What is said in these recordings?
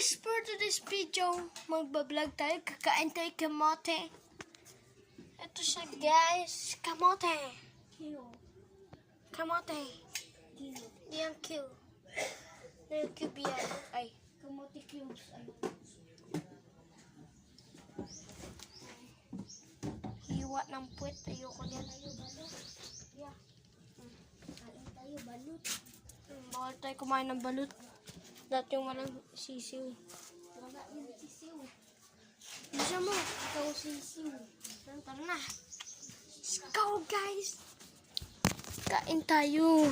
guys, for today's video, magbablog tayo. Kakain tayo kamote. Ito siya guys, kamote. Kamote. Di ang Q. Yung cube yan. Ay. Kamote cubes. Ay. Hiwa ng puwet. Ayoko yan. Yeah. Kain tayo balut. Bawal tayo kumain ng balut. Dati yung walang sisiw. Wala yung sisiw. Bisa mo. Ikaw sisiw. Tara na. Let's go guys. Kain tayo.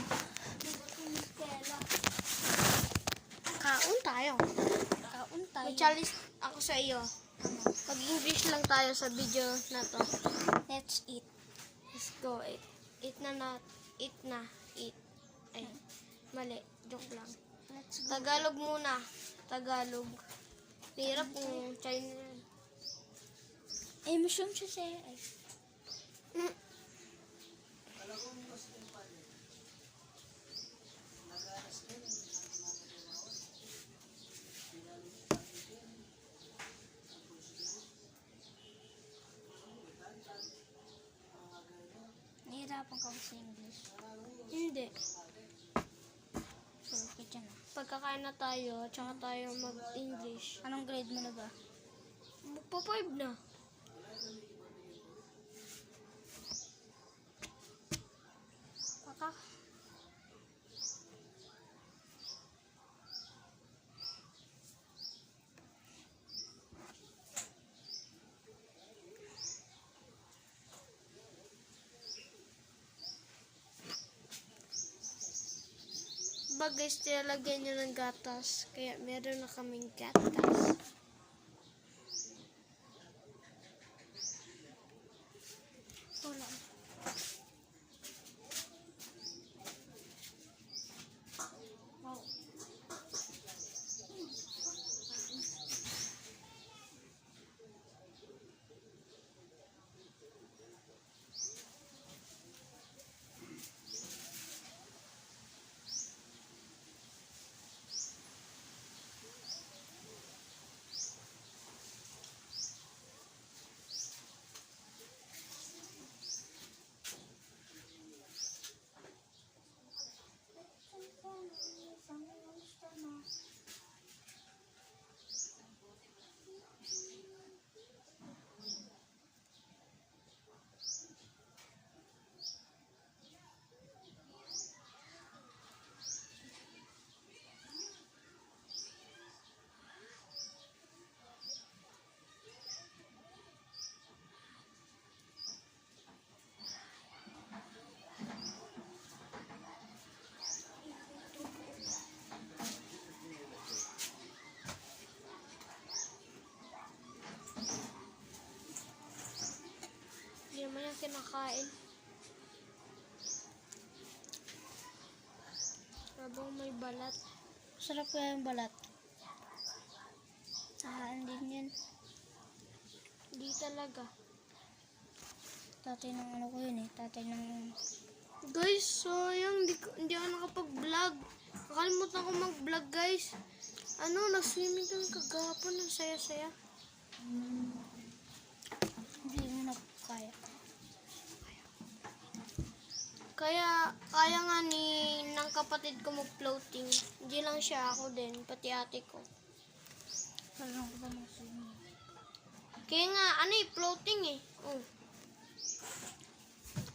Kaun tayo. Kaun tayo. May challenge ako sa iyo. Pag-English lang tayo sa video na to. Let's eat. Let's go. Eat na. Eat. Ay, mali. Joke lang. Let's go. Tagalog muna. Tagalog. Hirap kung China. Ay, mushroom siya siya. Ay. Nahihirapan ka sa English. Hindi. So, okay dyan na. Pagkakain na tayo, tsaka tayo mag-English. Anong grade mo na ba? Magpa 5 na. Kaka. Diba guys, tinalagyan nyo ng gatas. Kaya meron na kaming gatas. Wala. Wow. Hindi naman yung kinakain. Habang may balat. Sarap kaya yung balat. Sahaan din yun. Hindi talaga. Tatay ng ano ko yun eh. Tatay ng... Guys, sayang. Hindi ako nakapag-vlog. Nakalimutan ko mag-vlog guys. Nag-swimming kami kagapon. Ang saya-saya. Hindi mo na kaya. Kaya nga ng kapatid ko mag-floating. Hindi lang siya, ako din. Pati ate ko. Kailangan ko ba mag-swimming? Kaya nga, floating eh. Oh.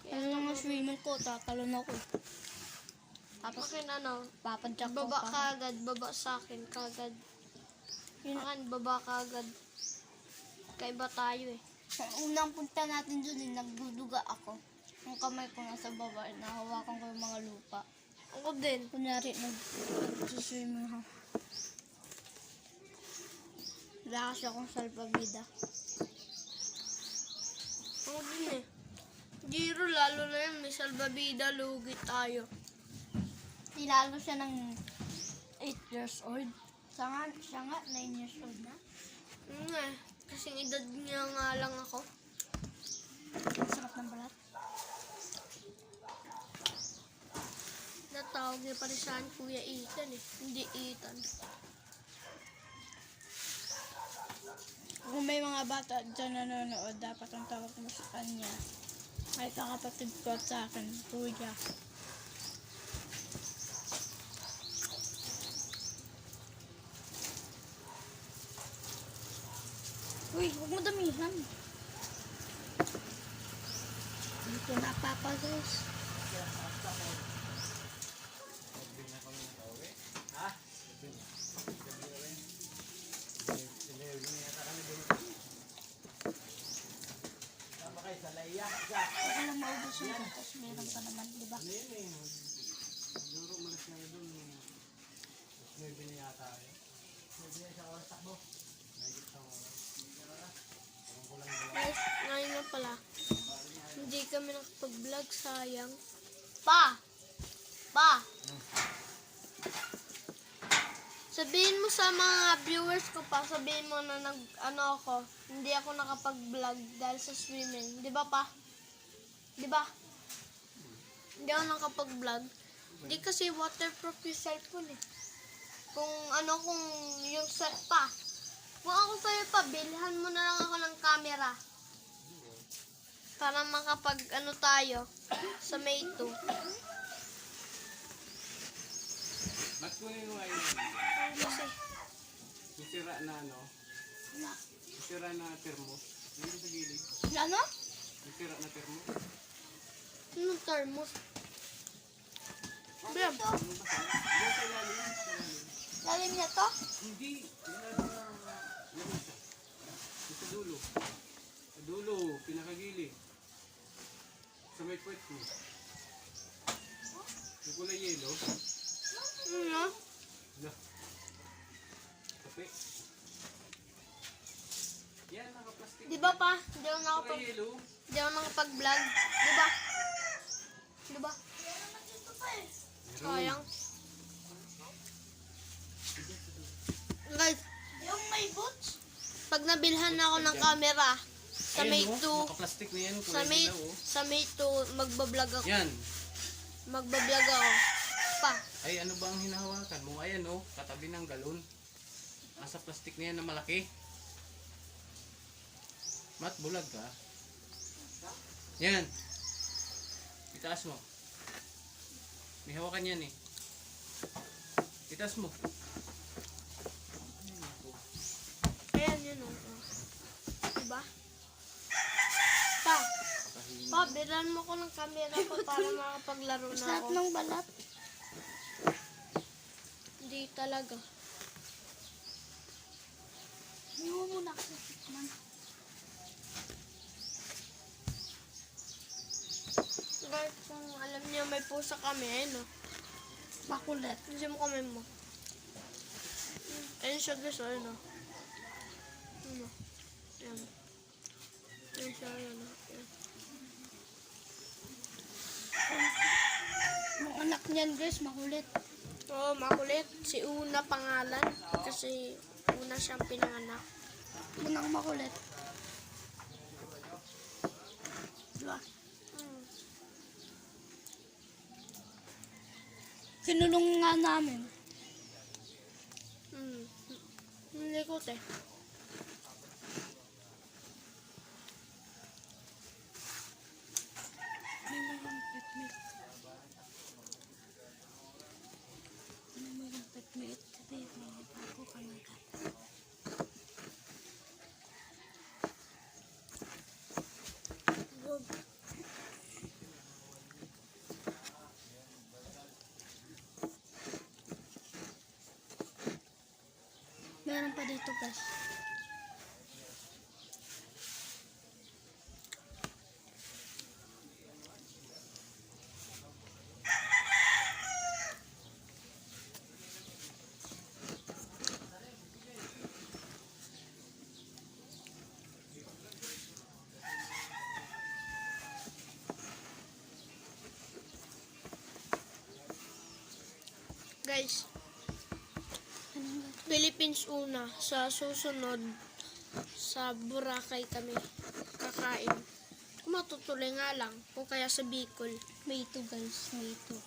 Kailangan nga swimming ko. Tatalon ako. Tapos, Papadyak ko baba pa. kagad. Baba sa akin kagad. Yun. Akin, baba kagad. Kaiba tayo eh. Ang unang punta natin dun nagduduga ako. Ang kamay ko nasa baba, nahawakan ko yung mga lupa. Ako din. Kunyari, nag-swimming ako. Wala kasi akong salpabida. Ako din eh. Giro, lalo na yun. May salbabida, lugi tayo. Nilalo siya ng 8 years old. Siya nga 9 years old na. Kasing edad niya nga lang ako. Sarap ng balat. Natawag niya pa rin saan Kuya Ethan eh. Hindi Ethan. may mga bata dyan nanonood, dapat ang tawag mo sa kanya ay kakapatid ko at sa akin, kuya. Uy, huwag mo damihan. Dito na papa guys. Wala lang maubos yung tapos meron pa naman, di ba? Guys, ngayon na pala. Hindi kami nakapag-vlog, sayang. Pa! Pa! Sabihin mo sa mga viewers ko pa, sabihin mo na hindi ako nakapag-vlog dahil sa swimming. Di ba pa? Di ba? Hindi ako nakapag-vlog. Hindi kasi waterproof yung cellphone eh. Kung yung set pa. Kung ako sa'yo pa, bilhan mo na lang ako ng camera. Para makapag tayo sa May 2. Mas kunin mo ngayon. Kasi, Yung sira na yung sira na thermos. Yung sa gilid. Ano? Yung sira na thermos. anong thermos? Bram, Yung sa ilalim. Lalim niya to? Hindi. Yung isa. Yung sa dulo. Sa dulo. Pinakagilid. Sa may puwet mo. Yung kulay yelo. ano? No. Kape. Yan, nakaplastic. Di ba pa? Hindi ako Kulay yelo. nakapag-vlog. Di ba? Di ba? Sayang. Guys, Yung may boots? pag nabilhan na ako ng camera, sa May 2, Nakaplastic na yan. sa Kulay May, dilaw. sa May 2, magbablog ako. Yan. Magbablog ako. Pa. Ay, ano ba ang hinahawakan mo? Ayan, katabi ng galon. Nasa plastic na yan na malaki. Mat, bulag ka. Yan. Itaas mo. May hawakan yan eh. Itaas mo. Ayan yun o. Diba? Pa. Pa, bilan mo ko ng camera ko para makapaglaro na Lahat ako. ng balat. Hindi talaga. Iwan mo na ako sa tikman. Guys, kung alam niyo may pusa kami, ayun o. Makulit. Kasi mo kami mo. Ayun siya guys, ayun o. Ayun o. Ayun. Ayun siya, ayun o. Ayun. Yung anak niyan guys, makulit. Oo, makulit. Si Una pangalan. Kasi Una siyang pinanganak. Unang makulit. Diba? Kinulong nga namin. Hindi ko te. Ano mo yung pet meat? Ano mo yung pet meat? Sabi, may bago ka ng kat. Wag. Meron pa dito guys. Guys, Anong Philippines una. Sa susunod, sa Boracay kami kakain. Kung matutuloy nga lang. Kung kaya sa Bicol. May 2 guys, may 2.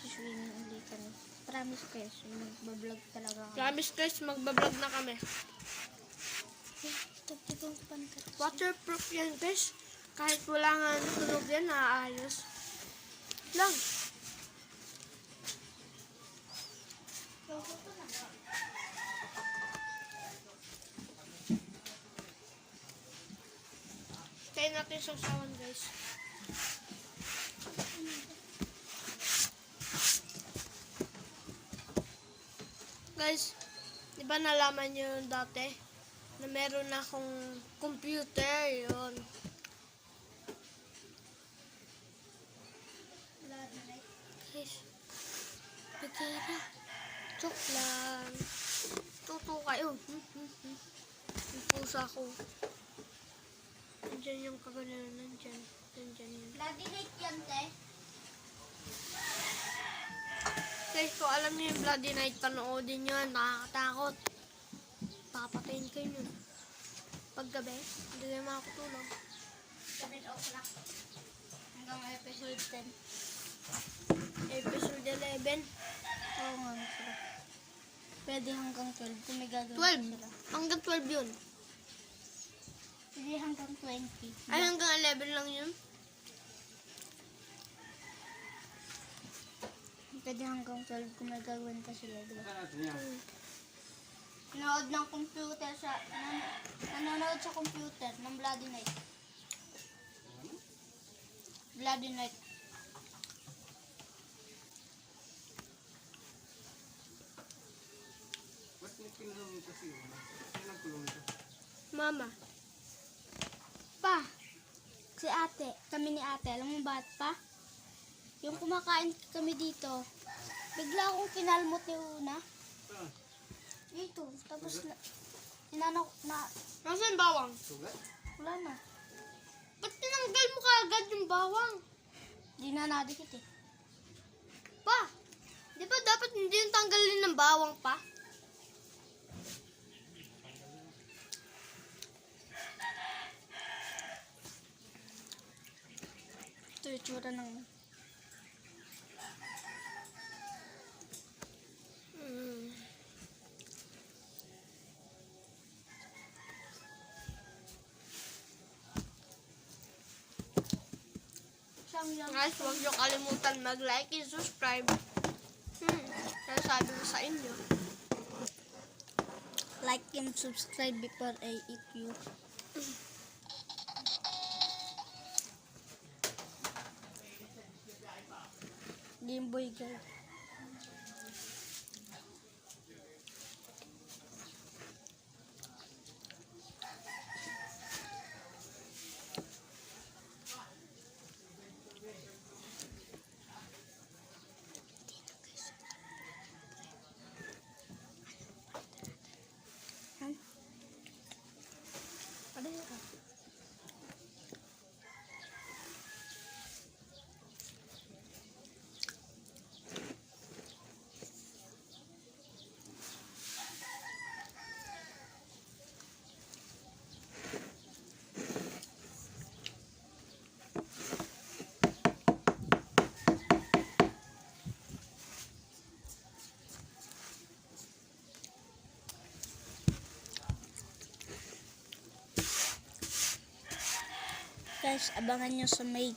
Siswimming ulit kami. Promise guys, mag-vlog talaga kami. Promise guys, magbablog na kami. Tagtipang pantat. Waterproof yan, guys. Kahit wala nga tunog yan, naayos. Lang. Tayo natin sa sawan, guys. Guys, di ba nalaman nyo dati na meron akong computer, yun. Guys, bigera. Joke lang. Tuto kayo. Yung pusa ko. Nandyan yung kagano'n. Nandyan. Nandyan yun. Bloody night yan, te. Guys, kung alam niyo yung Bloody Night, panoodin nyo. Nakakatakot. Papatayin kayo nun. Paggabi, hindi kayo makakatulog. 7 o'clock. Hanggang episode 10. Episode 11. Oo nga, sila. Pwede hanggang 12 kung may gagawin 12. sila. Hanggang 12 yun. Pwede hanggang 20. Ay, hanggang 11 lang yun. Pwede hanggang 12 kung may gagawin pa sila, diba? Saan natin yan? Nanood ng computer sa... Nanonood sa computer ng Bloody Night. Bloody Night. Ba't may kinulong kasi yun? Saan nagkulong ito? Mama. Pa, si ate, kami ni ate, alam mo ba pa? Yung kumakain kami dito, bigla akong kinalmot ni Una. Saan? Dito, tapos inano na, Nasaan bawang? Sugat? wala na. Ba't tinanggal mo kaagad yung bawang? Di na nadikit eh. Pa, di ba dapat hindi yung tanggalin ng bawang pa? Ito yung tsura ng... Mm. Guys, huwag niyo kalimutan mag-like and subscribe. Kaya sabi ko sa inyo. Like and subscribe before I eat you. Game Boy Girl. Ada ya? Guys, abangan nyo sa May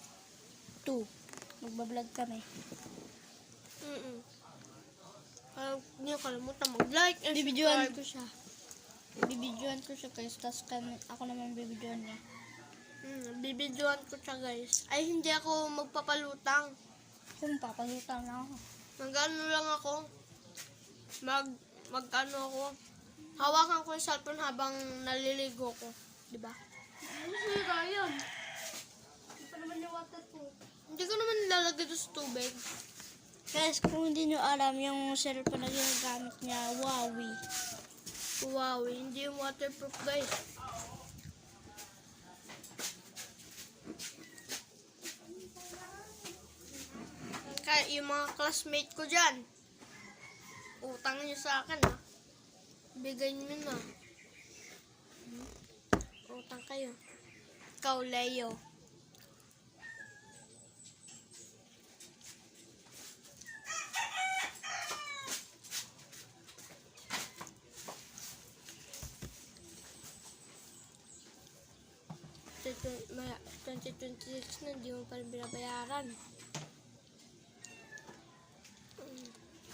2. Magbablog kami. Huwag niyo kalimutan mag-like and Bibidyoan subscribe. ko siya. Bibidyoan ko siya guys. Tapos ako naman bibidyoan niya. Bibidyoan ko siya, guys. Ay, hindi ako magpapalutang. Kung papagutang na ako. Mag-ano lang ako. Mag-ano ako. Hawakan ko yung cellphone habang naliligo ko. Diba? Ano sira yan? Hindi pa naman yung waterproof. Hindi ko naman nilalagay doon sa tubig. Guys, kung hindi nyo alam yung cellphone na ginagamit niya, Huawei. Wow, hindi yung waterproof, guys. Kaya yung mga classmate ko dyan, utang nyo sa akin, ha. Bigay nyo na. Utang kayo. Ikaw, Leo. 2026 na, hindi mo pa rin binabayaran.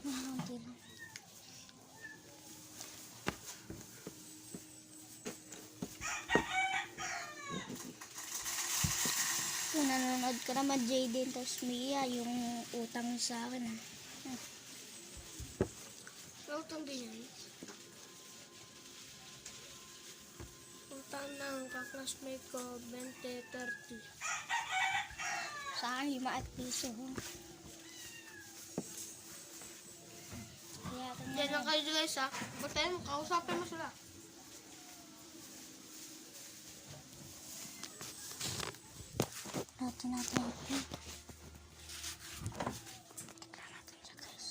Konti lang. Kung nanonood ka naman, Jaden, tapos Mia, yung utang mo sa akin. Utang din yan. Utang ng kaklasmate ko, 20-30. Sa akin, 5 at piso. Kaya Diyan lang kayo guys ha. Batayin mo, kausapin mo sila. natin ito. Tignan natin siya, guys.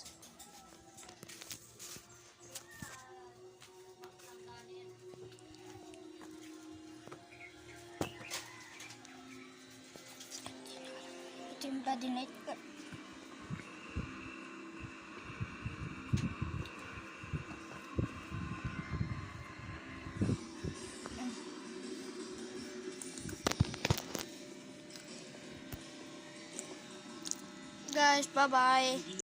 Ito yung body night. Guys, bye-bye.